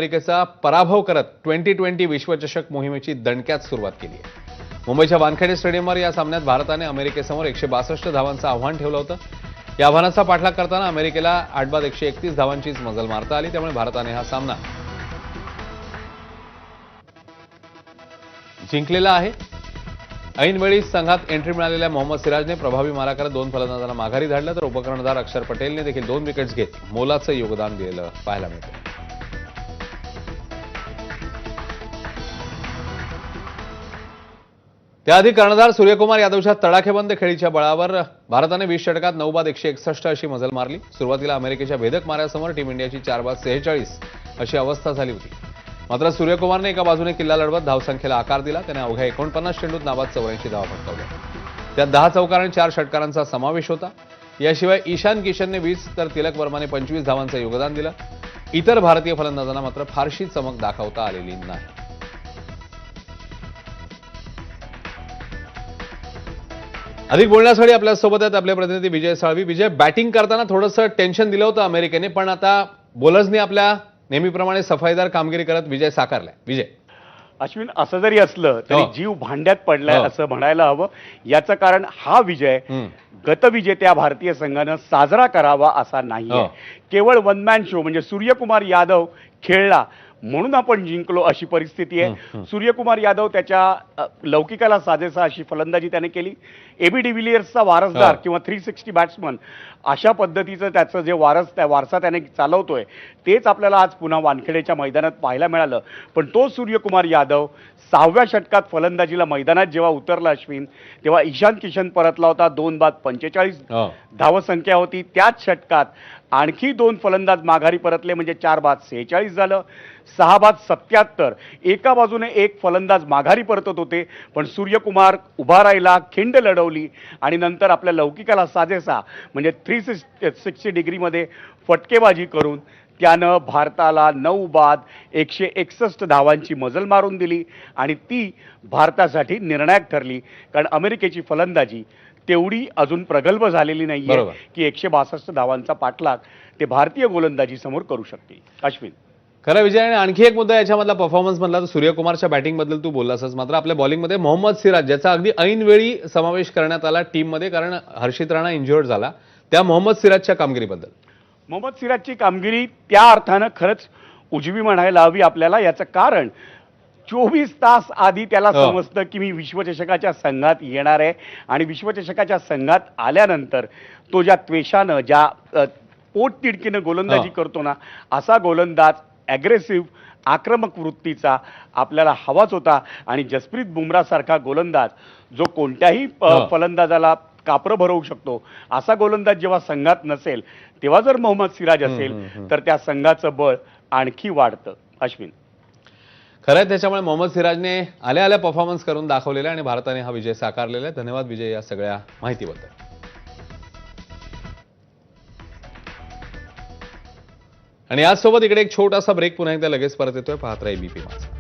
अमेरिकेचा पराभव करत 2020 विश्वचषक मोहिमेची दणक्यात सुरुवात केली आहे। मुंबईच्या वानखेडे स्टेडियमवर या सामन्यात भारताने अमेरिकेसमोर 162 धावांचं आव्हान ठेवलं होतं। या आव्हानाचा पाठलाग करताना अमेरिकेला 8 131 धावांचीच मजल मारता आली, त्यामुळे भारताने हा सामना जिंकलेला आहे। ऐनवेळी संघात एंट्री मिळालेल्या मोहम्मद सिराजने प्रभावी मारा करत 2 फलंदाजांना माघारी धाडलं, तर उपकर्णधार अक्षर पटेलने देखील 2 विकेट्स घेत मोलाचं योगदान दिलेलं पाहायला मिळतं। त्याआधी कर्णधार सूर्यकुमार यादवच्या तडाखेबंद खेळीच्या बळावर भारताने 20 षटकात 9 बाद 161 अशी मजल मारली। सुरुवातीला अमेरिकेच्या भेदक माऱ्यासमोर टीम इंडियाची 4 बाद 46 अशी अवस्था झाली होती। मात्र सूर्यकुमारने एका बाजूने किल्ला लढवत धावसंख्येला आकार दिला। त्याने अवघ्या 49 चेंडूत नाबाद 84 धावा फटकावल्या। त्यात 10 चौकार आणि 4 षटकारांचा समावेश होता। याशिवाय ईशान किशनने 20 तर तिलक वर्माने 25 धावांचं योगदान दिलं। इतर भारतीय फलंदाजांना मात्र फारशी चमक दाखवता आलेली नाही। अधिक बोलण्यासाठी आपल्यासोबत आहेत आपले प्रतिनिधी विजय साळवी। विजय, बॅटिंग करताना थोडंसं टेन्शन दिलं होतं अमेरिकेने, पण आता बॉलर्सनी आपल्या नेहमीप्रमाणे सफाईदार कामगिरी करत विजय साकारलाय। विजय, अश्विन, असं जरी असलं तरी जीव भांड्यात पडलाय असं म्हणायला हवं। याचं कारण हा विजय गतविजेत्या भारतीय संघानं साजरा करावा असा नाहीये। केवळ वन मॅन शो म्हणजे सूर्यकुमार यादव खेळला म्हणून आपण जिंकलो अशी परिस्थिती आहे। सूर्यकुमार यादव त्याच्या लौकिकाला साजेसा अशी फलंदाजी त्याने केली। एबी डिव्हिलियर्सचा वारसदार किंवा 360 बॅट्समन अशा पद्धतीचं त्याचं जे वारसा त्याने चालवतोय तेच आपल्याला आज पुन्हा वानखेडेच्या मैदानात पाहायला मिळालं। पण तो सूर्यकुमार यादव 6व्या षटकात फलंदाजीला मैदानात जेव्हा उतरला अश्विन, तेव्हा ईशान किशन परतला होता। 2 बाद 45 धावसंख्या होती। त्याच षटकात आणखी 2 फलंदाज माघारी परतले म्हणजे 4 बाद 46 झालं। 6 बाद 77। एका बाजूने एक फलंदाज माघारी परतत होते, पण सूर्यकुमार उभा राहिला, खिंड लढवली आणि नंतर आपल्या लौकिकाला साजेसा म्हणजे 360 डिग्रीमध्ये फटकेबाजी करून त्यानं भारताला 9 बाद 161 धावांची मजल मारून दिली आणि ती भारतासाठी निर्णायक ठरली। कारण अमेरिकेची फलंदाजी तेवढी अजून प्रगल्भ झालेली नाहीये की 162 धावांचा पाठलाग ते भारतीय गोलंदाजी समोर करू शकतील। अश्विन, खरं विजय, आणि आणखी एक मुद्दा याच्यामधला परफॉर्मन्स म्हणला तर सूर्यकुमारच्या बॅटिंगबद्दल तू बोललासच, मात्र आपल्या बॉलिंगमध्ये मोहम्मद सिराज ज्याचा अगदी ऐनवेळी समावेश करण्यात आला टीममध्ये, कारण हर्षित राणा इंज्युअर्ड झाला, त्या मोहम्मद सिराजच्या कामगिरीबद्दल। मोहम्मद सिराजची कामगिरी त्या अर्थानं खरंच उजवी म्हणायला हवी आपल्याला। याचं कारण 24 तास आधी त्याला समजतं की मी विश्वचषकाच्या संघात येणार आहे आणि विश्वचषकाच्या संघात आल्यानंतर तो ज्या त्वेषानं ज्या पोटतिडकीनं गोलंदाजी करतो ना, असा गोलंदाज ॲग्रेसिव्ह आक्रमक वृत्तीचा आपल्याला हवाच होता। आणि जसप्रीत बुमरासारखा गोलंदाज जो कोणत्याही फलंदाजाला कापरं भरवू शकतो, असा गोलंदाज जेव्हा संघात नसेल तेव्हा जर मोहम्मद सिराज असेल तर त्या संघाचं बळ आणखी वाढतं। अश्विन, खरं त्याच्यामुळे मोहम्मद सिराजने आल्या आल्या परफॉर्मन्स करून दाखवलेला आणि भारताने हा विजय साकारलेला आहे। धन्यवाद विजय या सगळ्या माहितीबद्दल। आणि याचसोबत इकडे एक छोटासा ब्रेक, पुन्हा एकदा लगेच परत येतोय। पाहत राहा एबीपी माझा।